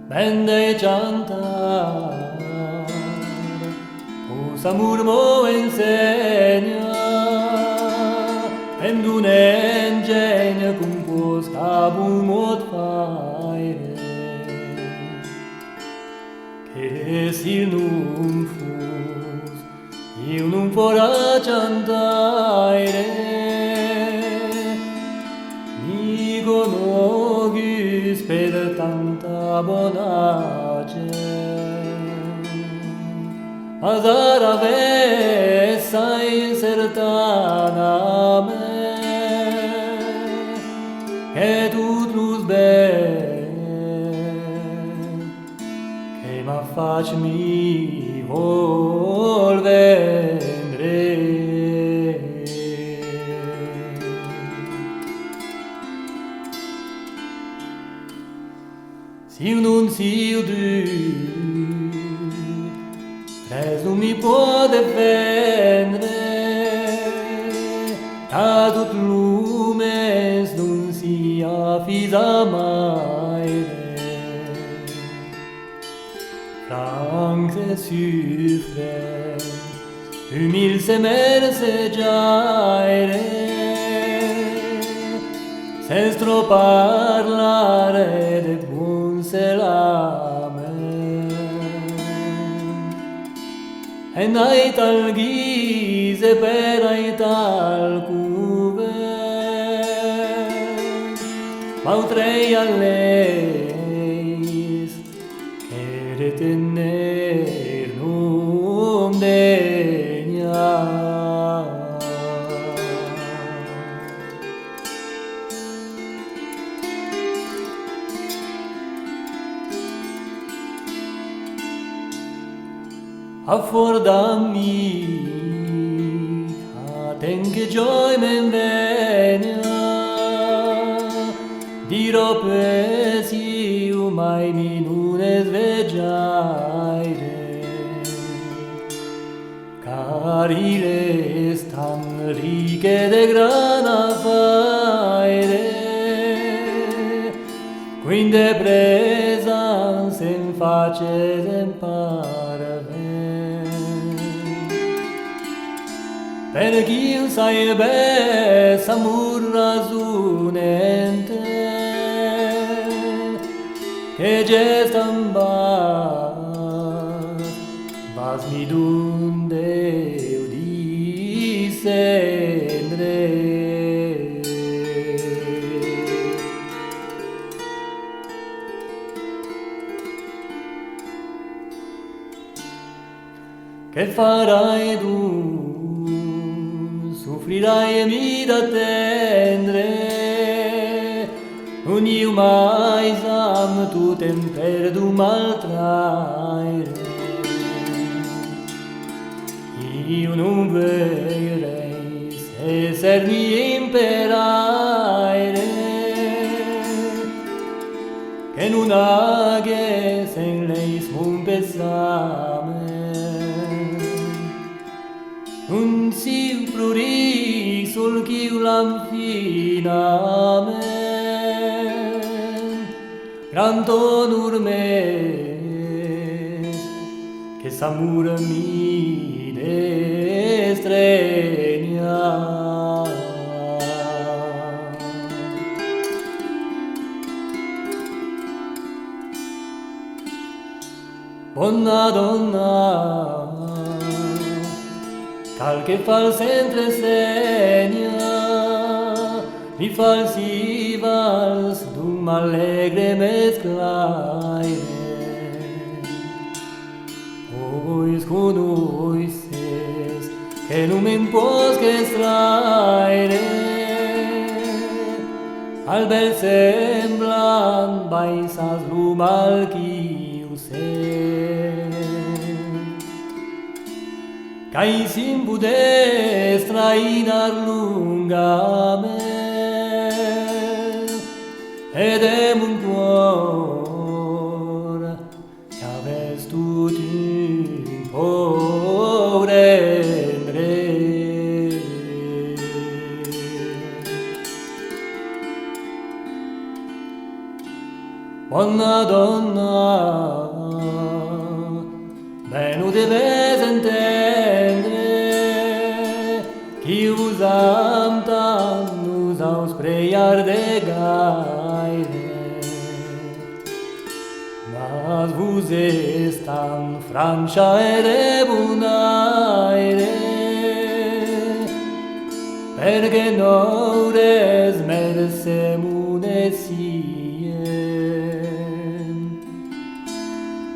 Vende cantar, cosa murmo insegna, en un engegno compos cabumot faire, che si non fus, io non fora cantare, mi conogis per tanta bonace. Azar avessa incertana me, che tut plus bel, che ma fac mi volvere. Siu non siu du, res non mi può defendere, a tot lumes non sia fisa mai. Francs et suffrens, humil se merce giaire, senza troppo parlare de buon selame. E n'hai tal ghise per ai tal cuve, ma utrei a leis, che retener non degna. Affordami, aten che gioia men vegna, dirò pesi mai minune svegiaire, cari restan ricche de gran affaire, quindi presa sen face sen parve. Per chi sarebbe s'amor razonente, che gestan vas mi dunde udisendre. Che farai tu? Soffrirai e mi d'attendere, non io mai sam tu temper du maltraire. Io non verrei se sermi imperaire, che non aghe sen lei un pesame. Non si pluri sul chiu l'amfiname, granto nurmes, che s'amur mi destregna. Buona donna, tal che fal sempre segna, mi falsi vals d'un allegre mesclaire. Pois conoices che non me puos che estraire, al bel semblant baisas l'umal chiu se. Cai sin pude strainar lungamente, ed è un cuore che aves tu timore. buona donna, ben u deves entendre, qui us am tant us aus preiar de gaire, mas vos est tan francha e de bonaire, perché n'aures merse munesien.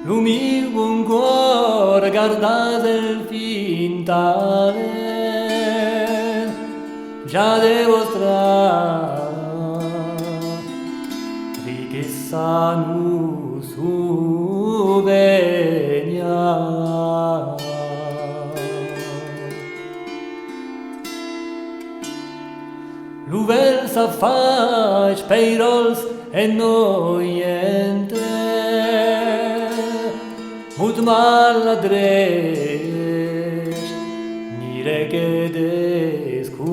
L'umil buon cuor guardas el fin talent, già demostrar riquezza nus uvenia. L'uvel s'affaix peirols e noiente, mut maladreș, nire che descuvenia.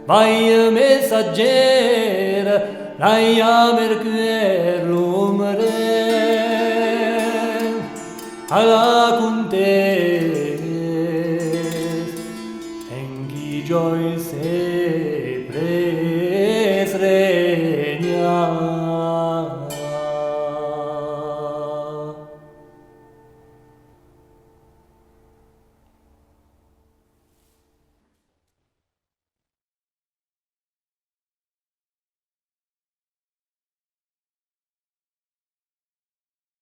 Vai messager, laia mercuer lumre, ala cuntes, enghi jois